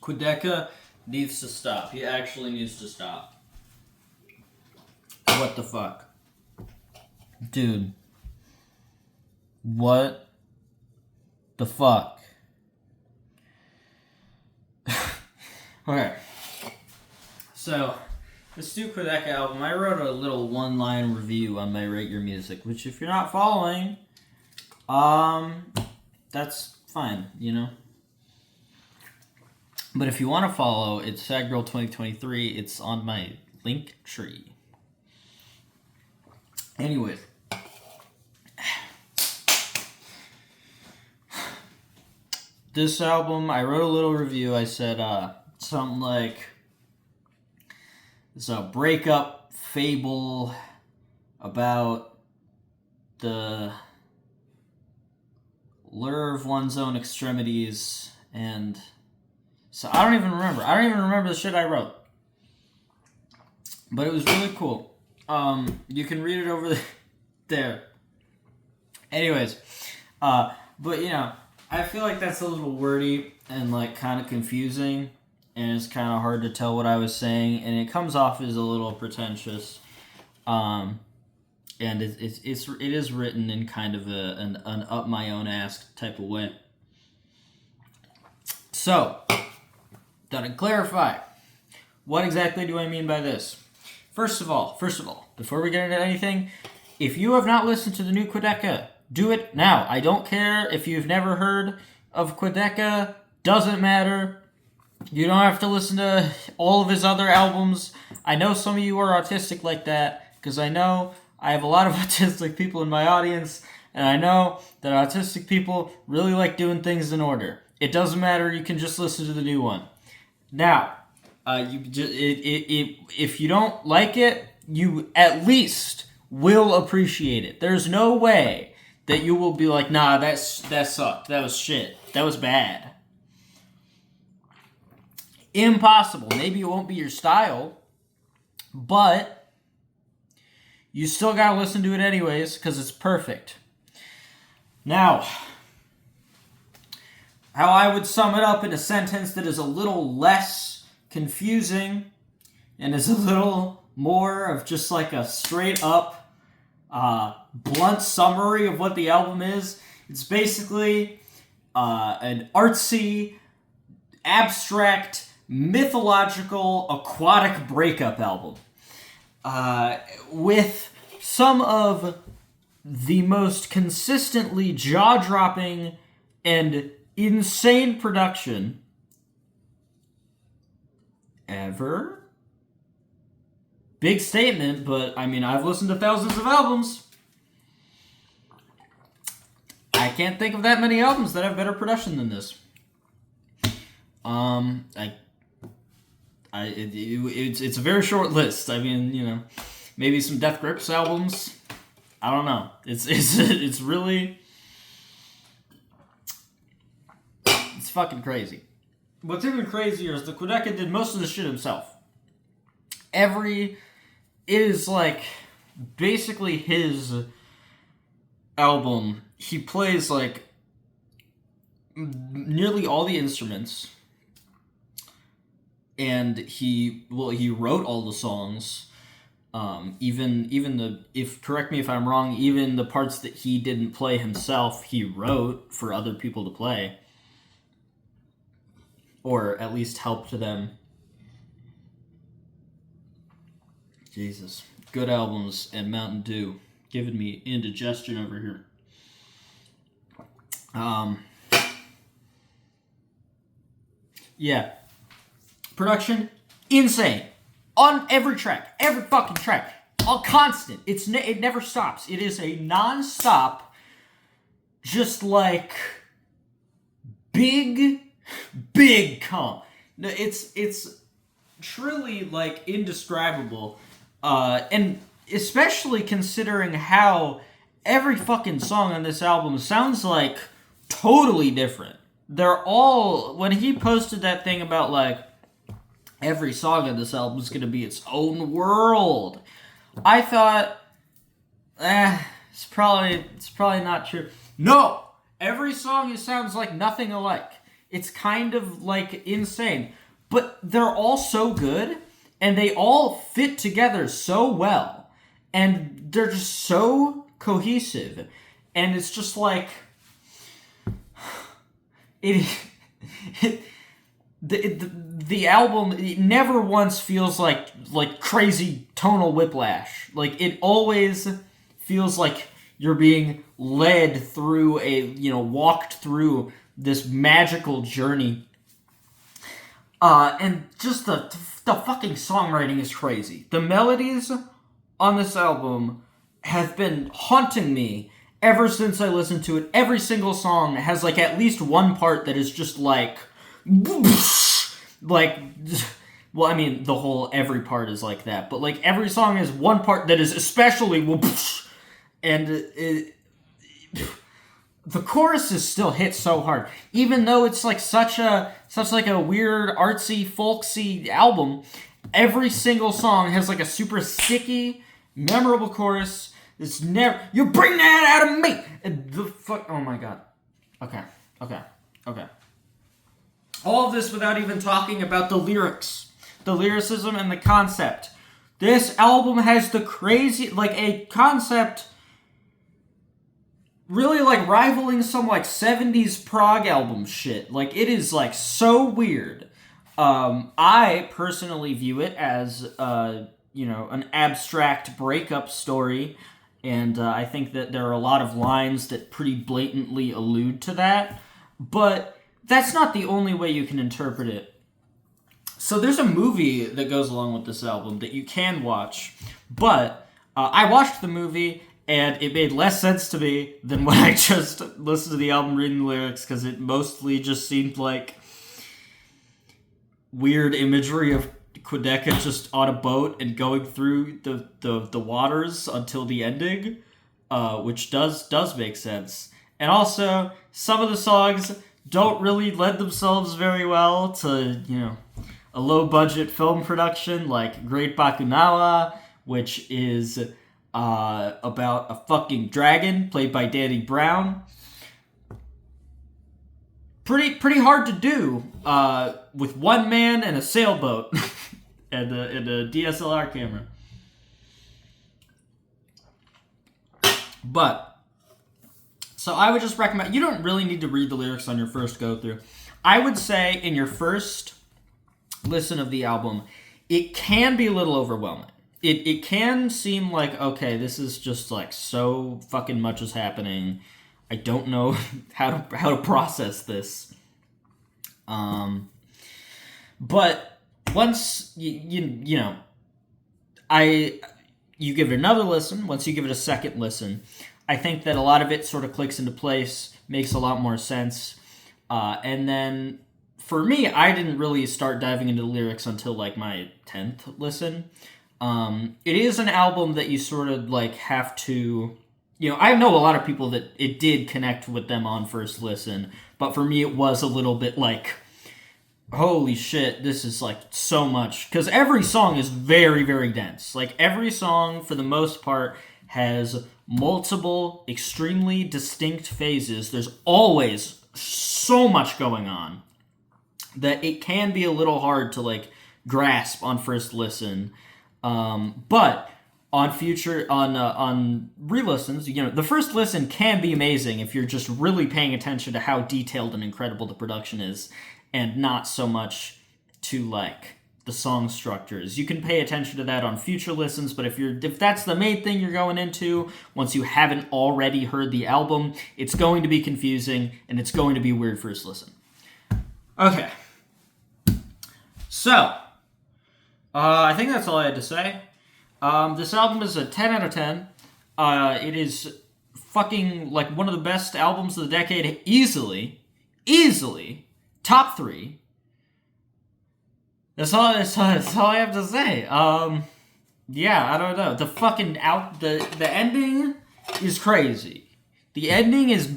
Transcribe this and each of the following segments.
Quadeca needs to stop. He actually needs to stop. What the fuck? Dude. What the fuck? Okay. So, this new Quadeca album, I wrote a little one-line review on my Rate Your Music, which if you're not following, that's fine, you know? But if you want to follow, it's SagGirl 2023. It's on my link tree. Anyways. This album, I wrote a little review. I said something like, it's a breakup fable about the lure of one's own extremities, and so I don't even remember. I don't even remember the shit I wrote. But it was really cool. You can read it over there. Anyways, but you know, I feel like that's a little wordy and like kind of confusing, and it's kind of hard to tell what I was saying, and it comes off as a little pretentious. And it is written in kind of an up my own ass type of way. So, gotta clarify. What exactly do I mean by this? First of all, before we get into anything, if you have not listened to the new Quadeca, do it now. I don't care if you've never heard of Quadeca. Doesn't matter. You don't have to listen to all of his other albums. I know some of you are autistic like that, because I know I have a lot of autistic people in my audience, and I know that autistic people really like doing things in order. It doesn't matter. You can just listen to the new one. Now, if you don't like it, you at least will appreciate it. There's no way that you will be like, nah, that sucked. That was shit. That was bad. Impossible. Maybe it won't be your style, but you still gotta listen to it anyways, because it's perfect. Now, how I would sum it up in a sentence that is a little less confusing and is a little more of just like a straight up blunt summary of what the album is. It's basically an artsy, abstract, mythological, aquatic breakup album. With some of the most consistently jaw-dropping and insane production ever. Big statement, but I mean, I've listened to thousands of albums. I can't think of that many albums that have better production than this. It's a very short list. I mean, you know, maybe some Death Grips albums. I don't know. It's really, it's fucking crazy. What's even crazier is the Quadeca did most of the shit himself. It is like basically his album. He plays like nearly all the instruments, and he wrote all the songs. Even correct me if I'm wrong, even the parts that he didn't play himself, he wrote for other people to play, or at least helped them. Jesus. Good albums and Mountain Dew. Giving me indigestion over here. Yeah. Production, insane. On every track. Every fucking track. All constant. It never stops. It is a non-stop, just like, big come. It's truly, like, indescribable. And especially considering how every fucking song on this album sounds like totally different. They're all, when he posted that thing about like every song on this album is going to be its own world, I thought, it's probably not true. No! Every song sounds like nothing alike. It's kind of, like, insane. But they're all so good, and they all fit together so well. And they're just so cohesive. And it's just like... The album, it never once feels like crazy tonal whiplash. Like, it always feels like you're being led through walked through this magical journey. And just the fucking songwriting is crazy. The melodies on this album have been haunting me ever since I listened to it. Every single song has, like, at least one part that is just, like... Like... Well, I mean, every part is like that. But, like, every song has one part that is especially... And the choruses still hit so hard. Even though it's, like, such a weird, artsy, folksy album, every single song has, like, a super sticky, memorable chorus. It's never... You bring that out of me! And the fuck... Oh, my God. Okay. All of this without even talking about the lyrics. The lyricism and the concept. This album has the crazy... Like, a concept... Really, like, rivaling some, like, 70s prog album shit. Like, it is, like, so weird. I personally view it as, an abstract breakup story. And I think that there are a lot of lines that pretty blatantly allude to that. But that's not the only way you can interpret it. So there's a movie that goes along with this album that you can watch. But I watched the movie, and it made less sense to me than when I just listened to the album reading the lyrics, because it mostly just seemed like weird imagery of Quadeca just on a boat and going through the waters until the ending, which does make sense. And also, some of the songs don't really lend themselves very well to, a low-budget film production like Great Bakunawa, which is about a fucking dragon played by Danny Brown. Pretty hard to do with one man and a sailboat and a DSLR camera. But so I would just recommend, you don't really need to read the lyrics on your first go through. I would say in your first listen of the album, it can be a little overwhelming. It can seem like, okay, this is just like so fucking much is happening. I don't know how to process this. But once you give it another listen, once you give it a second listen, I think that a lot of it sort of clicks into place, makes a lot more sense. And then for me, I didn't really start diving into the lyrics until like my 10th listen. It is an album that you sort of like have to, I know a lot of people that it did connect with them on first listen, but for me it was a little bit like, holy shit, this is like so much, because every song is very, very dense. Like every song, for the most part, has multiple, extremely distinct phases. There's always so much going on that it can be a little hard to like grasp on first listen. But on re-listens, the first listen can be amazing if you're just really paying attention to how detailed and incredible the production is, and not so much to like the song structures. You can pay attention to that on future listens, but if that's the main thing you're going into, once you haven't already heard the album, it's going to be confusing and it's going to be weird first listen. Okay. So, I think that's all I had to say. This album is a 10 out of 10. It is fucking like one of the best albums of the decade, easily, top 3. That's all I have to say. Yeah, I don't know. The fucking the ending is crazy. The ending is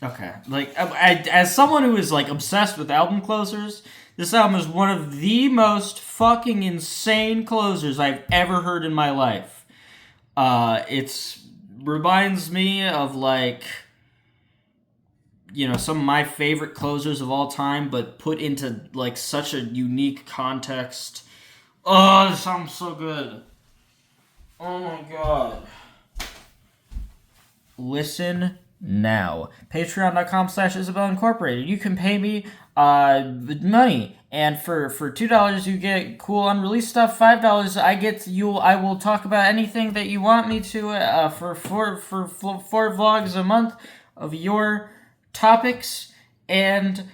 okay. Like, as someone who is like obsessed with album closers, this album is one of the most fucking insane closers I've ever heard in my life. It reminds me of like, some of my favorite closers of all time, but put into like such a unique context. Oh, this sounds so good. Oh my god. Listen now. Patreon.com/Isabel Incorporated. You can pay me money, and for $2 you get cool unreleased stuff. $5 I will talk about anything that you want me to for four vlogs a month of your topics, and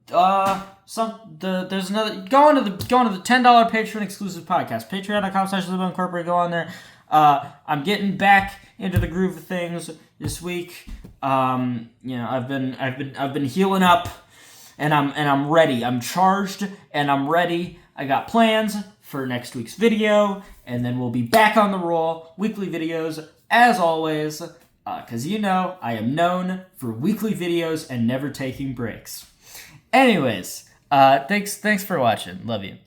there's another going to the $10 Patreon exclusive podcast. Patreon.com/Isabel Incorporated. Go on there. I'm getting back into the groove of things this week. I've been healing up, and I'm ready. I'm charged and I'm ready. I got plans for next week's video, and then we'll be back on the roll. Weekly videos as always, because I am known for weekly videos and never taking breaks. Anyways, thanks for watching. Love you.